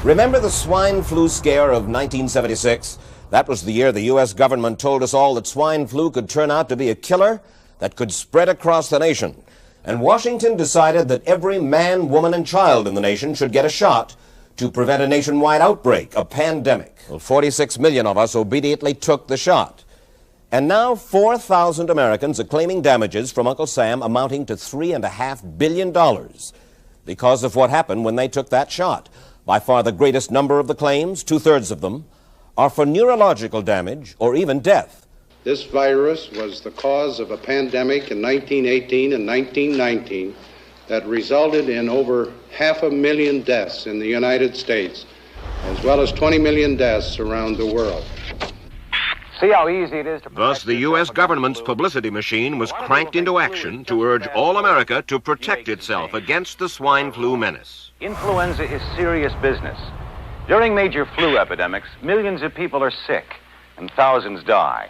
Remember the swine flu scare of 1976? That was the year the U.S. government told us all that swine flu could turn out to be a killer that could spread across the nation. And Washington decided that every man, woman, and child in the nation should get a shot to prevent a nationwide outbreak, a pandemic. Well, 46 million of us obediently took the shot. And now 4,000 Americans are claiming damages from Uncle Sam amounting to $3.5 billion because of what happened when they took that shot. By far the greatest number of the claims, 2/3 of them, are for neurological damage or even death. This virus was the cause of a pandemic in 1918 and 1919 that resulted in over 500,000 deaths in the United States, as well as 20 million deaths around the world. See how easy it is to... Thus, the U.S. government's publicity machine was cranked into action to urge all America to protect itself against the swine flu menace. Influenza is serious business. During major flu epidemics, millions of people are sick and thousands die.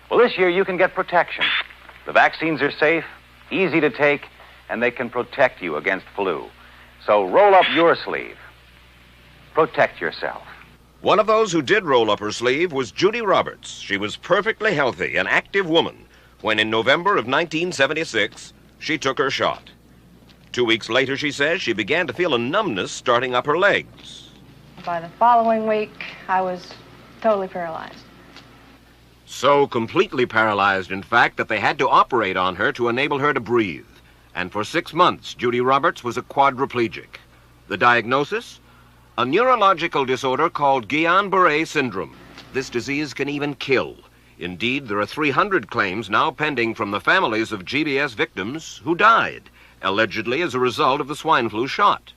Well, this year you can get protection. The vaccines are safe, easy to take, and they can protect you against flu. So roll up your sleeve. Protect yourself. One of those who did roll up her sleeve was Judy Roberts. She was perfectly healthy, an active woman, when in November of 1976, she took her shot. 2 weeks later, she says, she began to feel a numbness starting up her legs. By the following week, I was totally paralyzed. So completely paralyzed, in fact, that they had to operate on her to enable her to breathe. And for 6 months, Judy Roberts was a quadriplegic. The diagnosis? A neurological disorder called Gullian-Barre syndrome. This disease can even kill. Indeed, there are 300 claims now pending from the families of GBS victims who died, allegedly as a result of the swine flu shot.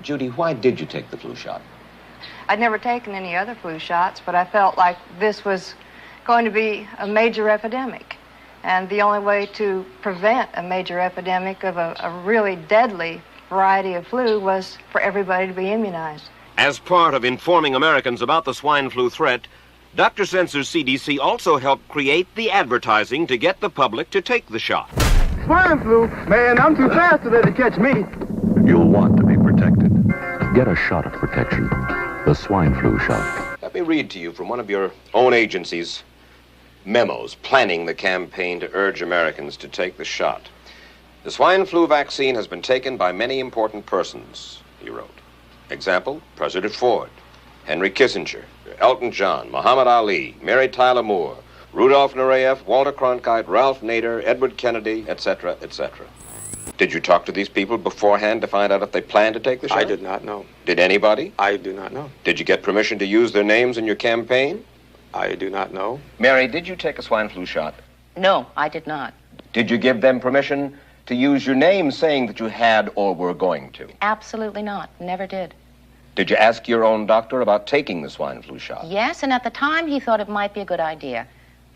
Judy, why did you take the flu shot? I'd never taken any other flu shots, but I felt like this was going to be a major epidemic. And the only way to prevent a major epidemic of a really deadly variety of flu was for everybody to be immunized. As part of informing Americans about the swine flu threat, Dr. Sensor's CDC also helped create the advertising to get the public to take the shot. Swine flu? Man, I'm too fast to let it catch me. You'll want to be protected. Get a shot of protection. The swine flu shot. Let me read to you from one of your own agency's memos planning the campaign to urge Americans to take the shot. The swine flu vaccine has been taken by many important persons, he wrote. Example, President Ford, Henry Kissinger, Elton John, Muhammad Ali, Mary Tyler Moore, Rudolph Nureyev, Walter Cronkite, Ralph Nader, Edward Kennedy, etc., etc. Did you talk to these people beforehand to find out if they planned to take the shot? I did not know. Did anybody? I do not know. Did you get permission to use their names in your campaign? I do not know. Mary, did you take a swine flu shot? No, I did not. Did you give them permission to use your name saying that you had or were going to? Absolutely not. Never did. Did you ask your own doctor about taking the swine flu shot? Yes, and at the time he thought it might be a good idea.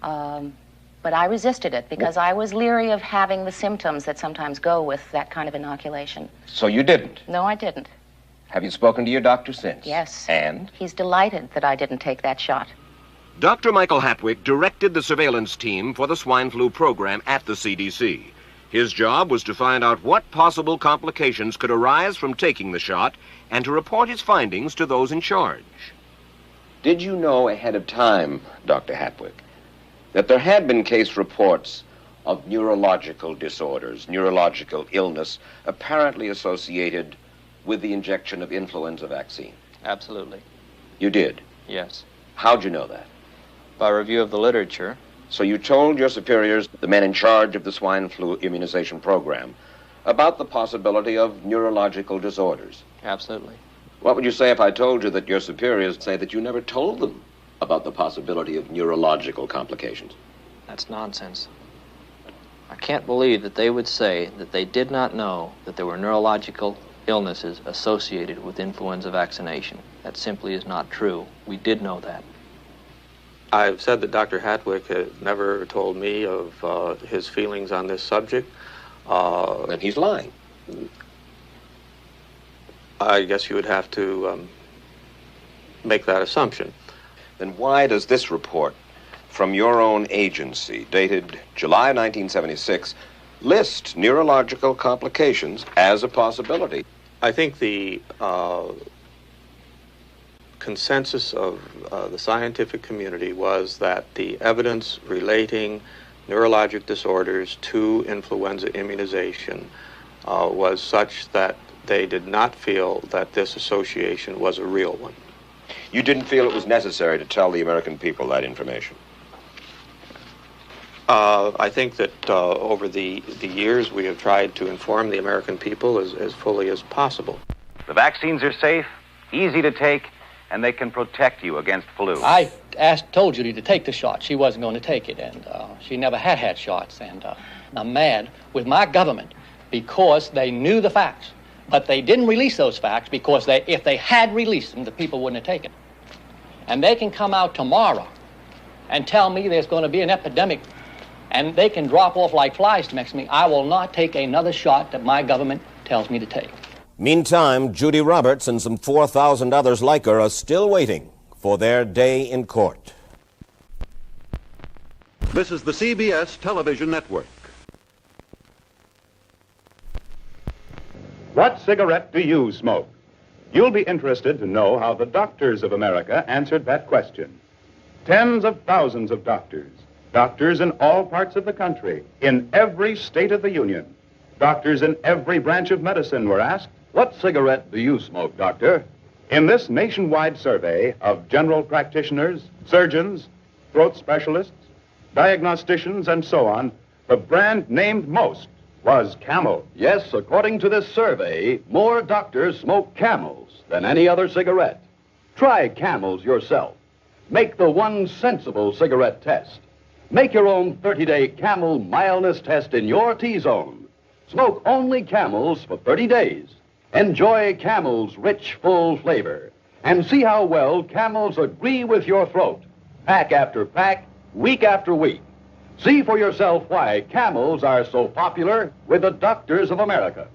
But I resisted it because I was leery of having the symptoms that sometimes go with that kind of inoculation. So you didn't? No, I didn't. Have you spoken to your doctor since? Yes. And? He's delighted that I didn't take that shot. Dr. Michael Hatwick directed the surveillance team for the swine flu program at the CDC. His job was to find out what possible complications could arise from taking the shot and to report his findings to those in charge. Did you know ahead of time, Dr. Hatwick, that there had been case reports of neurological disorders, neurological illness, apparently associated with the injection of influenza vaccine? Absolutely. You did? Yes. How'd you know that? By review of the literature. So you told your superiors, the men in charge of the swine flu immunization program, about the possibility of neurological disorders? Absolutely. What would you say if I told you that your superiors say that you never told them about the possibility of neurological complications? That's nonsense. I can't believe that they would say that they did not know that there were neurological illnesses associated with influenza vaccination. That simply is not true. We did know that. I've said that Dr. Hatwick has never told me of his feelings on this subject. Then he's lying. I guess you would have to make that assumption. Then why does this report from your own agency, dated July 1976, list neurological complications as a possibility? I think the consensus of the scientific community was that the evidence relating neurologic disorders to influenza immunization was such that they did not feel that this association was a real one. You didn't feel it was necessary to tell the American people that information? I think that over the years we have tried to inform the American people as fully as possible. The vaccines are safe, easy to take, and they can protect you against flu. I told Judy to take the shot. She wasn't going to take it, and she never had shots. And I'm mad with my government because they knew the facts. But they didn't release those facts because if they had released them, the people wouldn't have taken it. And they can come out tomorrow and tell me there's going to be an epidemic, and they can drop off like flies next to me. I will not take another shot that my government tells me to take. Meantime, Judy Roberts and some 4,000 others like her are still waiting for their day in court. This is the CBS television network. What cigarette do you smoke? You'll be interested to know how the doctors of America answered that question. Tens of thousands of doctors in all parts of the country, in every state of the Union. Doctors in every branch of medicine were asked, What cigarette do you smoke, doctor? in this nationwide survey of general practitioners, surgeons, throat specialists, diagnosticians, and so on, the brand named most was Camel. Yes, according to this survey, more doctors smoke Camels than any other cigarette. Try Camels yourself. Make the one sensible cigarette test. Make your own 30-day Camel mildness test in your T-zone. Smoke only Camels for 30 days. Enjoy Camel's rich, full flavor. And see how well Camels agree with your throat. Pack after pack, week after week. See for yourself why Camels are so popular with the doctors of America.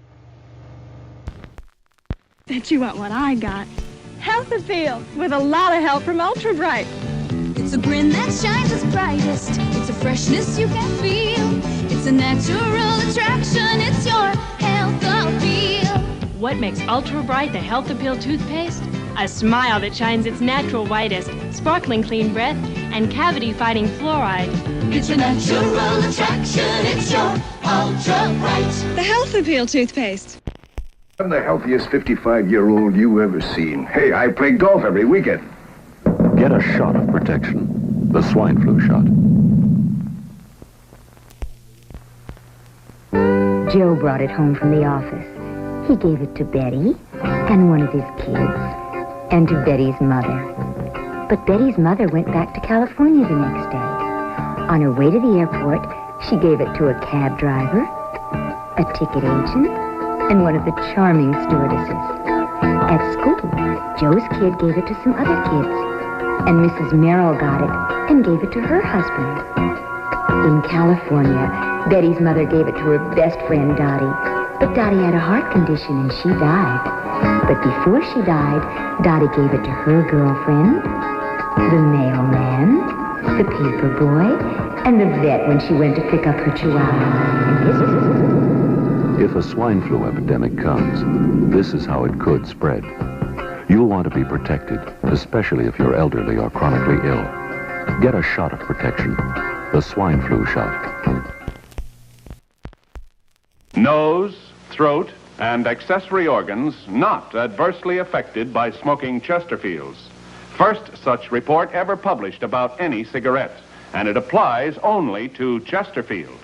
Bet you want what I got. Health appeal with a lot of help from Ultra Bright. It's a grin that shines its brightest. It's a freshness you can feel. It's a natural attraction. It's your health appeal. What makes Ultra Bright the health appeal toothpaste? A smile that shines its natural whitest, sparkling clean breath, and cavity-fighting fluoride. It's a natural attraction. It's your Ultra Bright. The Health Appeal toothpaste. I'm the healthiest 55-year-old you ever seen. Hey, I play golf every weekend. Get a shot of protection. The swine flu shot. Joe brought it home from the office. He gave it to Betty and one of his kids and to Betty's mother. But Betty's mother went back to California the next day. On her way to the airport, she gave it to a cab driver, a ticket agent, and one of the charming stewardesses. At school, Joe's kid gave it to some other kids, and Mrs. Merrill got it and gave it to her husband. In California, Betty's mother gave it to her best friend, Dottie. But Dottie had a heart condition and she died. But before she died, Dottie gave it to her girlfriend, the mailman, the paper boy, and the vet when she went to pick up her chihuahua. If a swine flu epidemic comes, this is how it could spread. You'll want to be protected, especially if you're elderly or chronically ill. Get a shot of protection, the swine flu shot. Nose, throat, and accessory organs not adversely affected by smoking Chesterfields. First such report ever published about any cigarette, and it applies only to Chesterfield.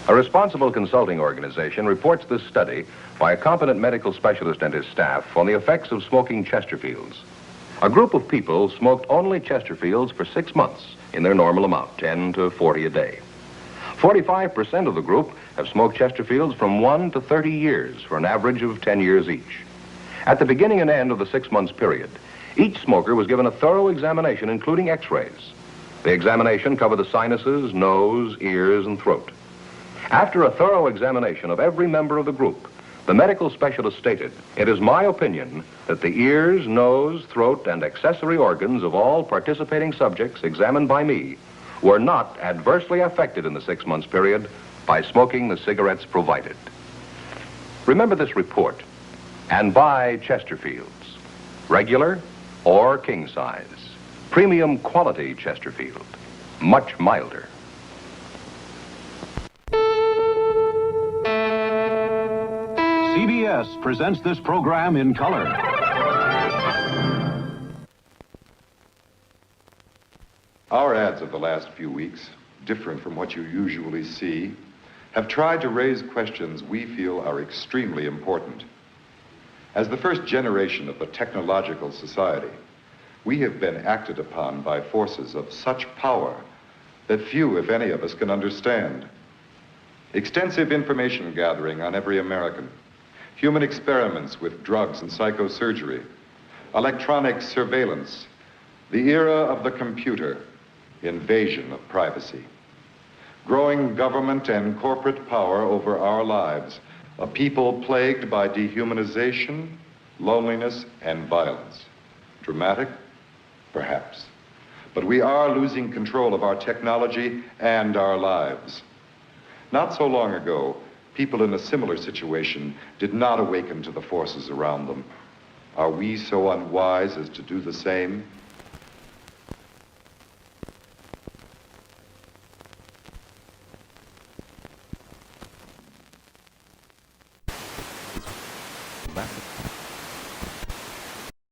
A responsible consulting organization reports this study by a competent medical specialist and his staff on the effects of smoking Chesterfields. A group of people smoked only Chesterfields for 6 months in their normal amount, 10 to 40 a day. 45% of the group have smoked Chesterfields from 1 to 30 years for an average of 10 years each. At the beginning and end of the 6 months period, each smoker was given a thorough examination, including x-rays. The examination covered the sinuses, nose, ears, and throat. After a thorough examination of every member of the group, the medical specialist stated, "It is my opinion that the ears, nose, throat, and accessory organs of all participating subjects examined by me were not adversely affected in the 6 months period by smoking the cigarettes provided." Remember this report and buy Chesterfields. regular or king size. Premium quality Chesterfield, much milder. CBS presents this program in color. Our ads of the last few weeks, different from what you usually see, have tried to raise questions we feel are extremely important. As the first generation of the technological society, we have been acted upon by forces of such power that few, if any of us, can understand. Extensive information gathering on every American, human experiments with drugs and psychosurgery, electronic surveillance, the era of the computer, invasion of privacy, growing government and corporate power over our lives, a people plagued by dehumanization, loneliness, and violence. Dramatic? Perhaps. But we are losing control of our technology and our lives. Not so long ago, people in a similar situation did not awaken to the forces around them. Are we so unwise as to do the same? Back